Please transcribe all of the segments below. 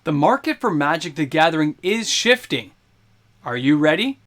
The market for Magic the Gathering is shifting. Are you ready?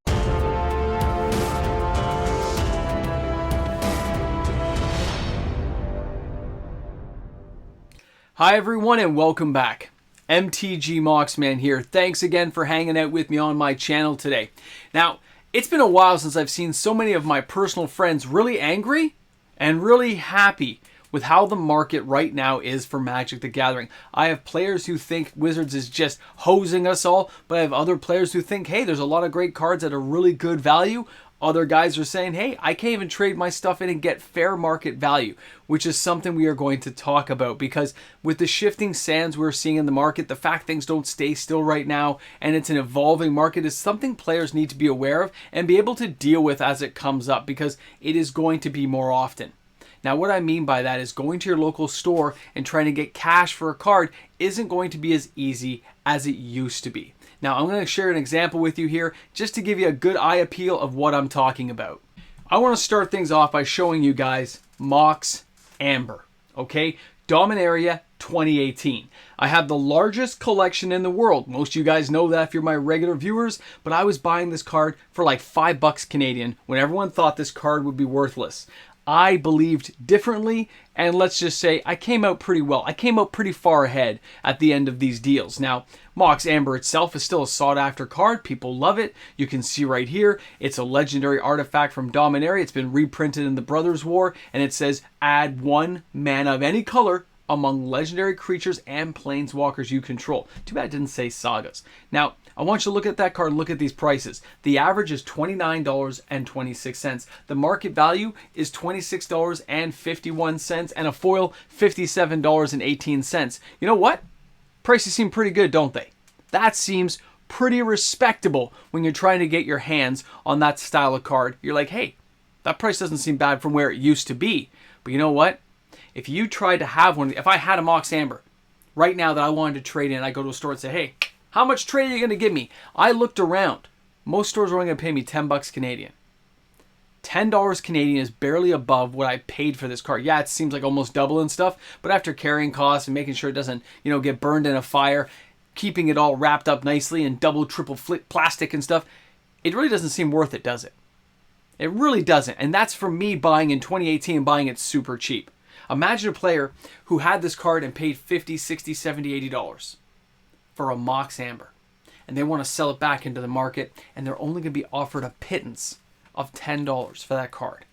Hi everyone and welcome back. MTG Moxman here. Thanks again for hanging out with me on my channel today. Now, it's been a while since I've seen so many of my personal friends really angry and really happy with how the market right now is for Magic the Gathering. I have players who think Wizards is just hosing us all, but I have other players who think, hey, there's a lot of great cards at a really good value. Other guys are saying, hey, I can't even trade my stuff in and get fair market value, which is something we are going to talk about because with the shifting sands we're seeing in the market, the fact things don't stay still right now and it's an evolving market is something players need to be aware of and be able to deal with as it comes up because it is going to be more often. Now, what I mean by that is going to your local store and trying to get cash for a card isn't going to be as easy as it used to be. Now, I'm going to share an example with you here just to give you a good eye appeal of what I'm talking about. I want to start things off by showing you guys Mox Amber, okay? Dominaria 2018. I have the largest collection in the world. Most of you guys know that if you're my regular viewers, but I was buying this card for like $5 Canadian when everyone thought this card would be worthless. I believed differently, and let's just say I came out pretty well. I came out pretty far ahead at the end of these deals. Now, Mox Amber itself is still a sought-after card. People love it. You can see right here, it's a legendary artifact from Dominaria. It's been reprinted in the Brothers War, and it says, add 1 mana of any color among legendary creatures and planeswalkers you control. Too bad it didn't say sagas. Now, I want you to look at that card and look at these prices. The average is $29.26. The market value is $26.51 and a foil $57.18. You know what? Prices seem pretty good, don't they? That seems pretty respectable when you're trying to get your hands on that style of card. You're like, hey, that price doesn't seem bad from where it used to be. But you know what? If you tried to have one, if I had a Mox Amber right now that I wanted to trade in, I go to a store and say, hey, how much trade are you going to give me? I looked around. Most stores are only going to pay me $10 Canadian. $10 Canadian is barely above what I paid for this card. Yeah, it seems like almost double and stuff, but after carrying costs and making sure it doesn't, get burned in a fire, keeping it all wrapped up nicely in double, triple flip plastic and stuff, it really doesn't seem worth it, does it? It really doesn't. And that's for me buying in 2018 and buying it super cheap. Imagine a player who had this card and paid $50, $60, $70, $80 for a Mox Amber. And they want to sell it back into the market and they're only going to be offered a pittance of $10 for that card.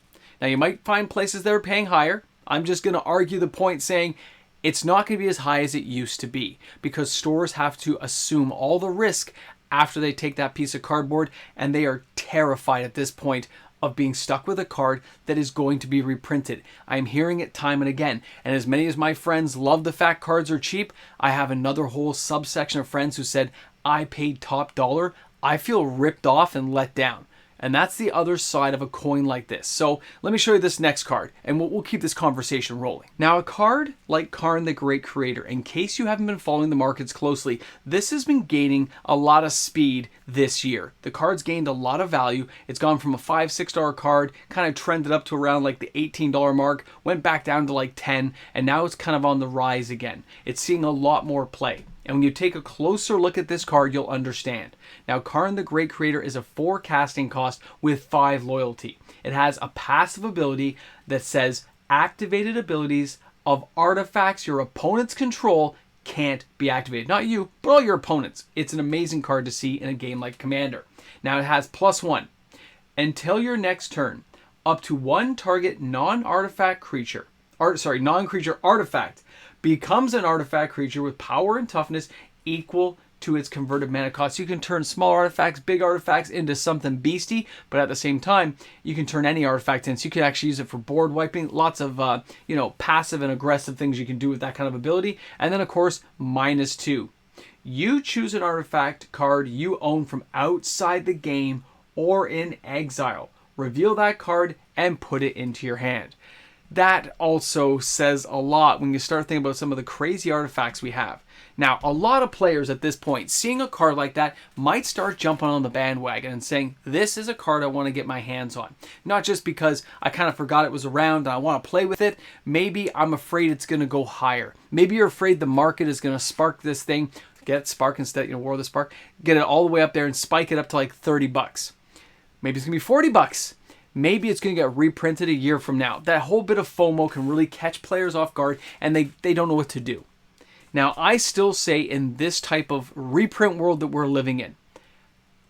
Now you might find places that are paying higher. I'm just going to argue the point saying it's not going to be as high as it used to be because stores have to assume all the risk after they take that piece of cardboard and they are terrified at this point of being stuck with a card that is going to be reprinted. I'm hearing it time and again. And as many as my friends love the fact cards are cheap, I have another whole subsection of friends who said, I paid top dollar. I feel ripped off and let down. And that's the other side of a coin like this. So let me show you this next card and we'll keep this conversation rolling. Now a card like Karn the Great Creator, in case you haven't been following the markets closely, this has been gaining a lot of speed this year. The card's gained a lot of value. It's gone from a $5, $6 card, kind of trended up to around like the $18 mark, went back down to like 10, and now it's kind of on the rise again. It's seeing a lot more play. And when you take a closer look at this card, you'll understand. Now, Karn the Great Creator is a 4 casting cost with 5 loyalty. It has a passive ability that says activated abilities of artifacts your opponents control can't be activated. Not you, but all your opponents. It's an amazing card to see in a game like Commander. Now, it has +1. Until your next turn, up to 1 target non-creature artifact becomes an artifact creature with power and toughness equal to its converted mana cost. You can turn small artifacts, big artifacts into something beastie, but at the same time, you can turn any artifact in. So you can actually use it for board wiping. Lots of, passive and aggressive things you can do with that kind of ability. And then, of course, -2. You choose an artifact card you own from outside the game or in exile. Reveal that card and put it into your hand. That also says a lot when you start thinking about some of the crazy artifacts we have. Now, a lot of players at this point, seeing a card like that, might start jumping on the bandwagon and saying, this is a card I want to get my hands on. Not just because I kind of forgot it was around and I want to play with it. Maybe I'm afraid it's going to go higher. Maybe you're afraid the market is going to spark this thing get Spark instead, War of the Spark, get it all the way up there and spike it up to like 30 bucks. Maybe it's going to be 40 bucks. Maybe it's going to get reprinted a year from now. That whole bit of FOMO can really catch players off guard, and they don't know what to do. Now, I still say in this type of reprint world that we're living in,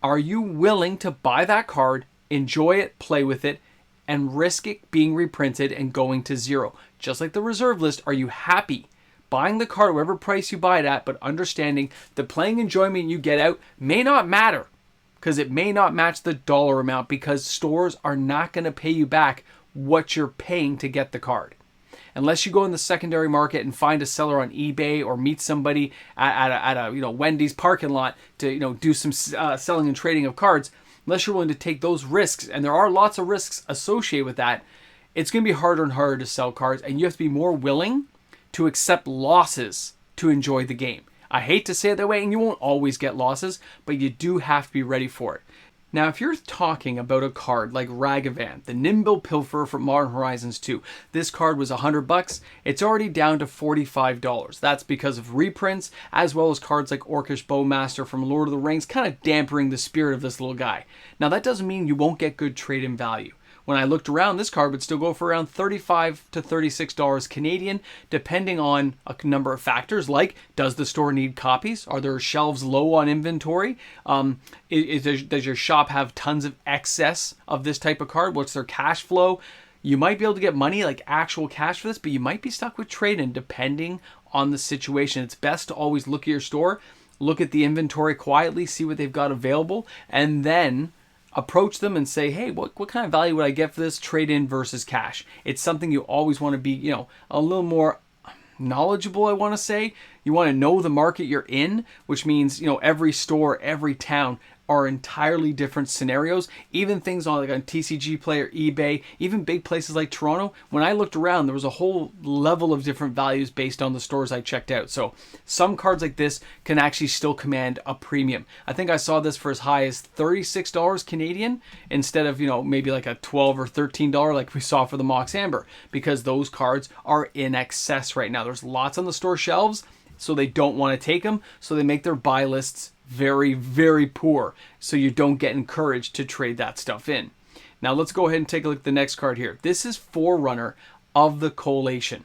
are you willing to buy that card, enjoy it, play with it, and risk it being reprinted and going to zero? Just like the reserve list, are you happy buying the card whatever price you buy it at, but understanding the playing enjoyment you get out may not matter because it may not match the dollar amount, because stores are not going to pay you back what you're paying to get the card. Unless you go in the secondary market and find a seller on eBay or meet somebody at a Wendy's parking lot to do some selling and trading of cards, unless you're willing to take those risks, and there are lots of risks associated with that, it's going to be harder and harder to sell cards, and you have to be more willing to accept losses to enjoy the game. I hate to say it that way, and you won't always get losses, but you do have to be ready for it. Now, if you're talking about a card like Ragavan, the Nimble Pilferer from Modern Horizons 2, this card was $100. It's already down to $45. That's because of reprints, as well as cards like Orcish Bowmaster from Lord of the Rings, kind of dampening the spirit of this little guy. Now, that doesn't mean you won't get good trade-in value. When I looked around, this card would still go for around $35 to $36 Canadian, depending on a number of factors like, does the store need copies? Are there shelves low on inventory? Does your shop have tons of excess of this type of card? What's their cash flow? You might be able to get money, like actual cash for this, but you might be stuck with trade-in depending on the situation. It's best to always look at your store, look at the inventory quietly, see what they've got available, and then approach them and say, hey, what kind of value would I get for this trade-in versus cash? It's something you always want to be, a little more knowledgeable, I want to say. You want to know the market you're in, which means, every store, every town are entirely different scenarios. Even things on TCG Player, eBay, even big places like Toronto. When I looked around, there was a whole level of different values based on the stores I checked out. So some cards like this can actually still command a premium. I think I saw this for as high as $36 Canadian instead of, maybe like a $12 or $13 like we saw for the Mox Amber, because those cards are in excess right now. There's lots on the store shelves, so they don't want to take them, so they make their buy lists very, very poor, so you don't get encouraged to trade that stuff in. Now let's go ahead and take a look at the next card here. This is Forerunner of the Collation.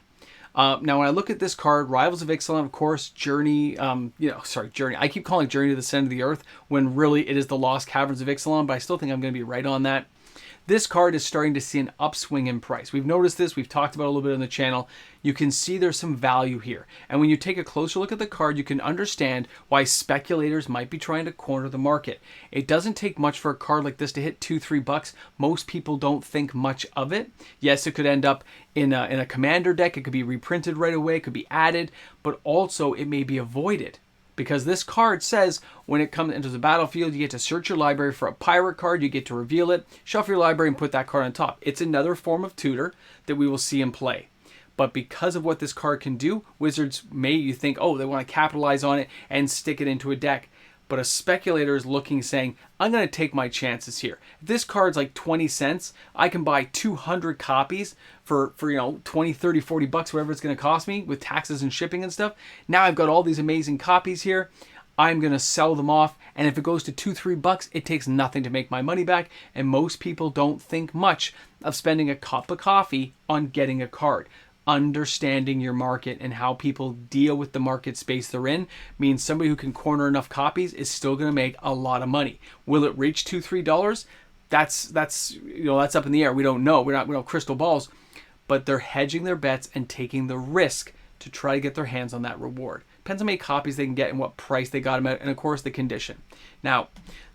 Now when I look at this card, Rivals of Ixalan, of course, Journey. I keep calling it Journey to the Center of the Earth when really it is the Lost Caverns of Ixalan, but I still think I'm going to be right on that. This card is starting to see an upswing in price. We've noticed this. We've talked about it a little bit on the channel. You can see there's some value here. And when you take a closer look at the card, you can understand why speculators might be trying to corner the market. It doesn't take much for a card like this to hit $2-3. Most people don't think much of it. Yes, it could end up in a commander deck. It could be reprinted right away. It could be added. But also, it may be avoided. Because this card says when it comes into the battlefield, you get to search your library for a pirate card, you get to reveal it, shuffle your library, and put that card on top. It's another form of tutor that we will see in play. But because of what this card can do, Wizards you think, oh, they want to capitalize on it and stick it into a deck. But a speculator is looking, saying, I'm going to take my chances here. If this card's like 20 cents, I can buy 200 copies for 20, 30, 40 bucks, whatever it's going to cost me with taxes and shipping and stuff. Now I've got all these amazing copies here. I'm going to sell them off. And if it goes to $2-3, it takes nothing to make my money back. And most people don't think much of spending a cup of coffee on getting a card. Understanding your market and how people deal with the market space they're in means somebody who can corner enough copies is still going to make a lot of money. Will it reach $2-3? That's up in the air. We don't know. We don't have crystal balls, but they're hedging their bets and taking the risk to try to get their hands on that reward. Depends on how many copies they can get and what price they got them at, and of course the condition. Now,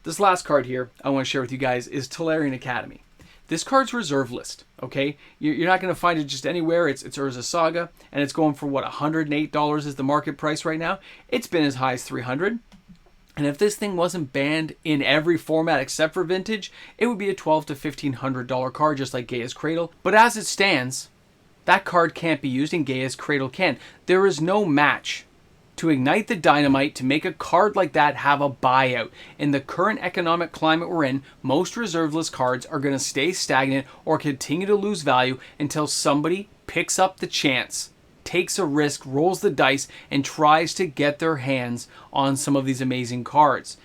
this last card here I want to share with you guys is Tolarian Academy. This card's reserve list, okay? You're not going to find it just anywhere. It's Urza Saga, and it's going for, what, $108 is the market price right now. It's been as high as $300. And if this thing wasn't banned in every format except for Vintage, it would be a $1,200 to $1,500 card, just like Gaia's Cradle. But as it stands, that card can't be used, and Gaia's Cradle can. There is no match to ignite the dynamite to make a card like that have a buyout. In the current economic climate we're in, most reserve list cards are going to stay stagnant or continue to lose value until somebody picks up the chance takes a risk, rolls the dice, and tries to get their hands on some of these amazing cards,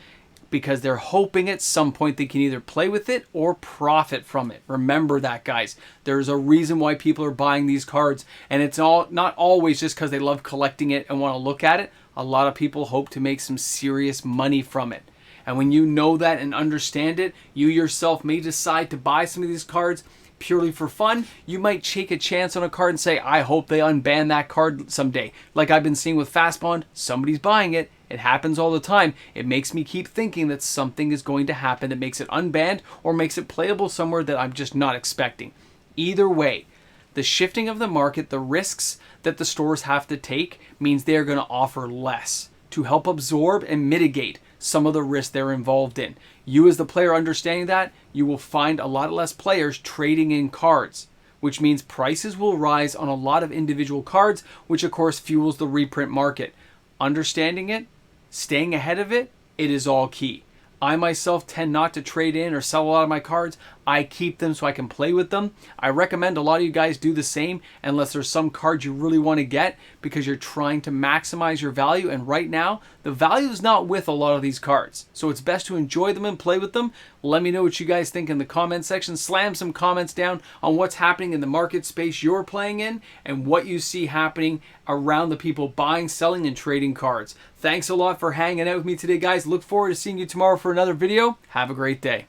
because they're hoping at some point they can either play with it or profit from it. Remember that, guys. There's a reason why people are buying these cards, and it's not always just because they love collecting it and want to look at it. A lot of people hope to make some serious money from it. And when you know that and understand it, you yourself may decide to buy some of these cards purely for fun. You might take a chance on a card and say, I hope they unban that card someday. Like I've been seeing with Fast Bond, somebody's buying it. It happens all the time. It makes me keep thinking that something is going to happen that makes it unbanned or makes it playable somewhere that I'm just not expecting. Either way, the shifting of the market, the risks that the stores have to take, means they're going to offer less to help absorb and mitigate some of the risk they're involved in. You as the player understanding that, you will find a lot less players trading in cards, which means prices will rise on a lot of individual cards, which of course fuels the reprint market. Understanding it, staying ahead of it, it is all key. I myself tend not to trade in or sell a lot of my cards. I keep them so I can play with them. I recommend a lot of you guys do the same unless there's some cards you really want to get because you're trying to maximize your value. And right now, the value is not with a lot of these cards. So it's best to enjoy them and play with them. Let me know what you guys think in the comment section. Slam some comments down on what's happening in the market space you're playing in and what you see happening around the people buying, selling, and trading cards. Thanks a lot for hanging out with me today, guys. Look forward to seeing you tomorrow for another video. Have a great day.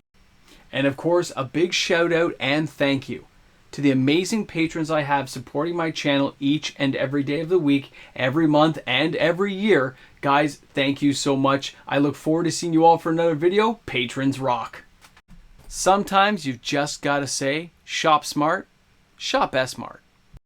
And of course, a big shout out and thank you to the amazing patrons I have supporting my channel each and every day of the week, every month, and every year. Guys, thank you so much. I look forward to seeing you all for another video. Patrons rock. Sometimes you've just got to say, shop smart, shop S-Mart.